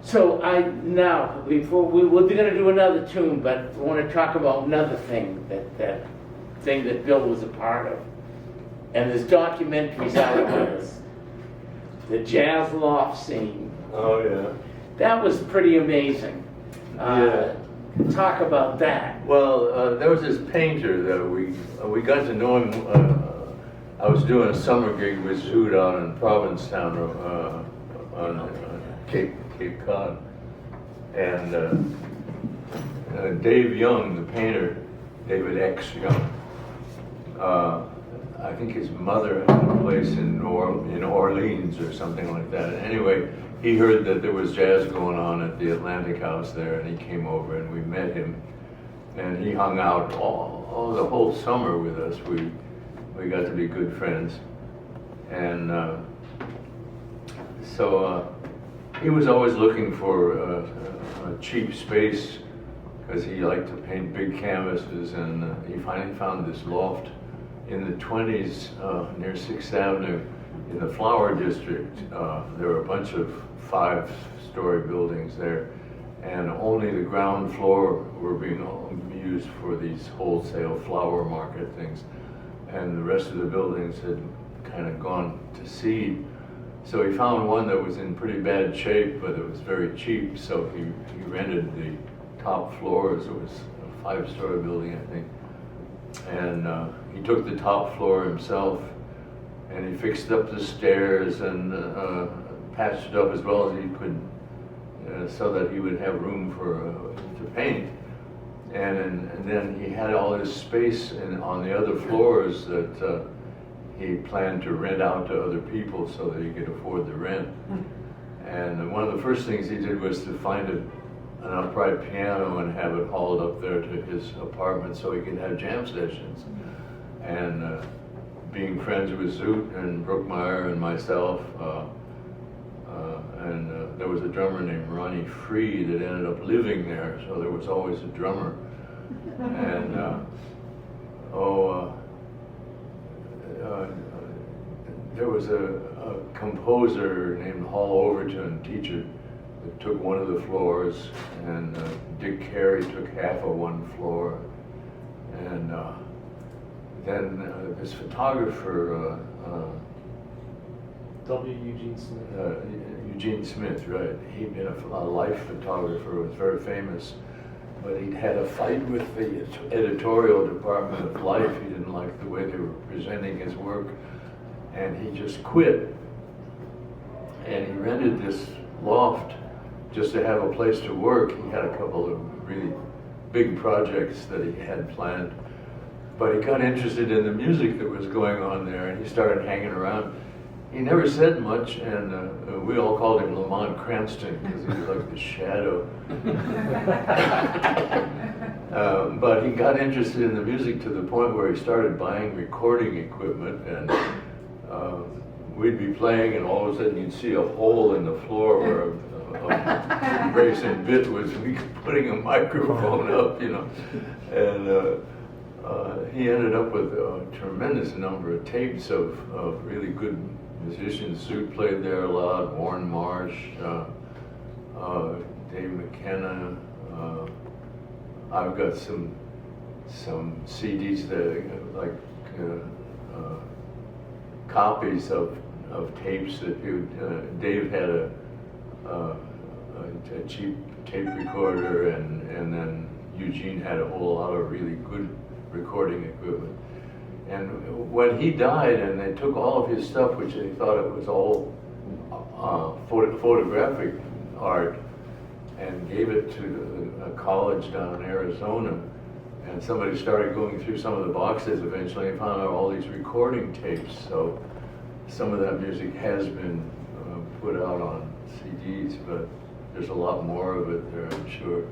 So now, before we're going to do another tune, but I want to talk about another thing, that thing that Bill was a part of. And there's documentaries out about this. The jazz loft scene. Oh, yeah. That was pretty amazing. Yeah. Talk about that. Well, there was this painter that we got to know him. I was doing a summer gig with Zoot out in Provincetown on Cape Cod. And Dave Young, the painter, David X. Young, I think his mother had a place in Orleans or something like that. Anyway, he heard that there was jazz going on at the Atlantic House there, and he came over and we met him. And he hung out all the whole summer with us. We got to be good friends. And so he was always looking for a cheap space because he liked to paint big canvases, and he finally found this loft in the 20s near 6th Avenue in the Flower District. There were a bunch of 5-story buildings there, and only the ground floor were being used for these wholesale flower market things, and the rest of the buildings had kind of gone to seed. So he found one that was in pretty bad shape, but it was very cheap, so he rented the top floors. It was a 5-story building, I think. And he took the top floor himself, and he fixed up the stairs and patched it up as well as he could, so that he would have room to paint. And then he had all this space on the other floors that he planned to rent out to other people so that he could afford the rent. And one of the first things he did was to find an upright piano and have it hauled up there to his apartment so he could have jam sessions. And being friends with Zoot and Brookmeyer and myself, and there was a drummer named Ronnie Free that ended up living there, so there was always a drummer. And there was a composer named Hall Overton, teacher, that took one of the floors, and Dick Carey took half of one floor. And then this photographer, Eugene Smith. Eugene Smith, right. He'd been a life photographer, was very famous, but he'd had a fight with the editorial department of Life. He didn't like the way they were presenting his work, and he just quit. And he rented this loft just to have a place to work. He had a couple of really big projects that he had planned, but he got interested in the music that was going on there, and he started hanging around. He never said much, and we all called him Lamont Cranston because he was like the shadow. But he got interested in the music to the point where he started buying recording equipment, and we'd be playing, and all of a sudden you'd see a hole in the floor where a racing bit was putting a microphone up, you know. And he ended up with a tremendous number of tapes of really good musicians. Zoot played there a lot, Warren Marsh, Dave McKenna. I've got some CDs that like copies of tapes that Dave had a cheap tape recorder, and then Eugene had a whole lot of really good recording equipment. And when he died, and they took all of his stuff, which they thought it was all photographic art, and gave it to a college down in Arizona, and somebody started going through some of the boxes eventually and found out all these recording tapes. So some of that music has been put out on CDs, but there's a lot more of it there, I'm sure.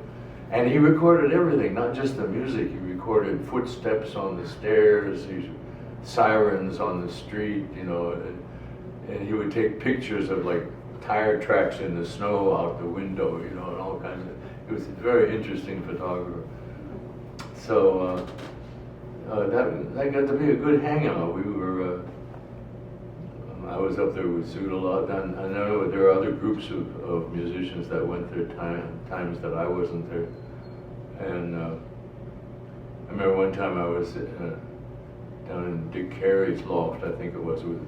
And he recorded everything, not just the music. He recorded footsteps on the stairs, these sirens on the street, you know, and he would take pictures of like tire tracks in the snow out the window, you know, and all kinds of. He was a very interesting photographer. So that got to be a good hangout. We were I was up there with Zoot a lot, and I know there are other groups of musicians that went there times that I wasn't there. And I remember one time I was down in Dick Carey's loft, I think it was, with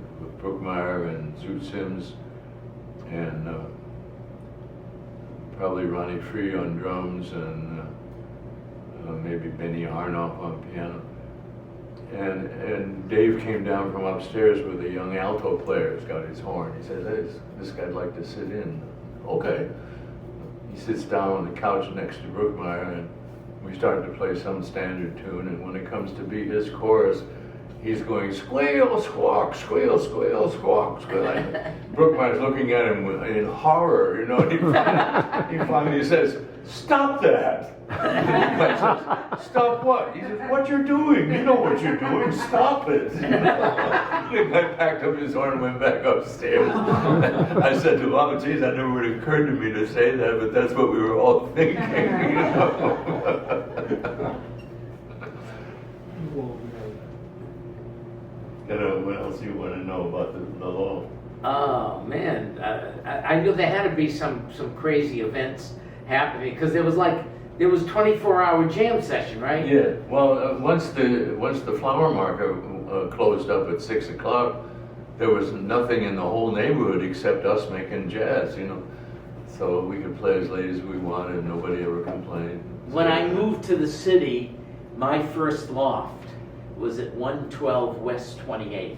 Brookmeyer and Zoot Sims, and probably Ronnie Free on drums, and maybe Benny Arnoff on piano. And Dave came down from upstairs with a young alto player who's got his horn. He says, "Hey, this guy'd like to sit in." Okay. He sits down on the couch next to Brookmeyer, and we started to play some standard tune, and when it comes to be his chorus, he's going, "Squeal, squawk, squeal, squeal, squawk, squeal." Brookmeyer's looking at him in horror, you know, and he finally says, "Stop that." Brookmeyer says, "Stop what?" He says, "What you're doing. You know what you're doing. Stop it." I packed up his horn and went back upstairs. I said to him, "Oh, geez, that never would have occurred to me to say that, but that's what we were all thinking." You know? What else do you want to know about the law? Oh man, I knew there had to be some crazy events happening, because there was 24-hour jam session, right? Yeah. Well, once the flower market closed up at 6 o'clock, there was nothing in the whole neighborhood except us making jazz, you know. So we could play as late as we wanted. Nobody ever complained. When I moved to the city, my first loft was at 112 West 28th,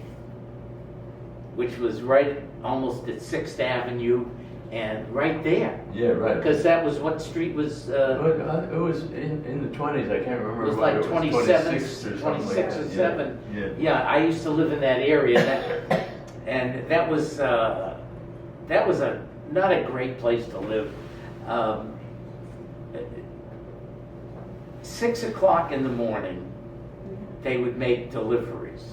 which was right almost at 6th Avenue, and right there. Yeah, right. Because that was what street was. It was in the 20s. I can't remember. It was whether like 26 or something 26 like or that. 7. Yeah. Yeah, I used to live in that area, and that was not a great place to live. 6 o'clock in the morning, they would make deliveries,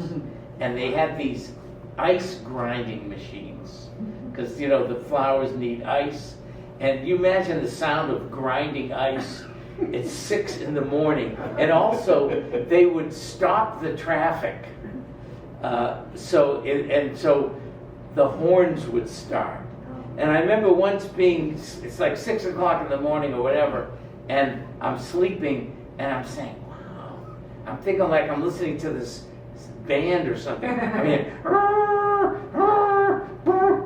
and they had these ice grinding machines, because you know the flowers need ice, and you imagine the sound of grinding ice at 6 in the morning, and also they would stop the traffic, so the horns would start. And I remember once it's like 6 o'clock in the morning or whatever, and I'm sleeping, and I'm saying, wow, I'm thinking like I'm listening to this band or something. I mean,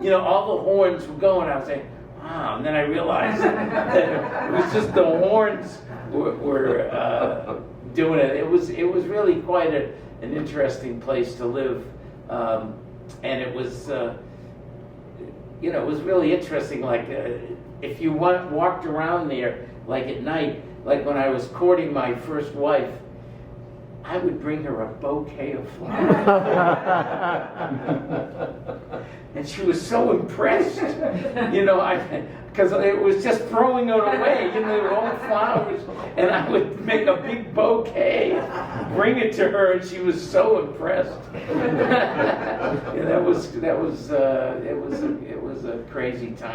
you know, all the horns were going. I was saying, wow, and then I realized that it was just the horns were doing it. It was really quite an interesting place to live, and it was. You know, it was really interesting, like, if you walked around there, like at night, like when I was courting my first wife, I would bring her a bouquet of flowers. And she was so impressed, you know, because it was just throwing it away, you know, old flowers, and I would make a big bouquet, bring it to her, and she was so impressed. Yeah, it was a crazy time.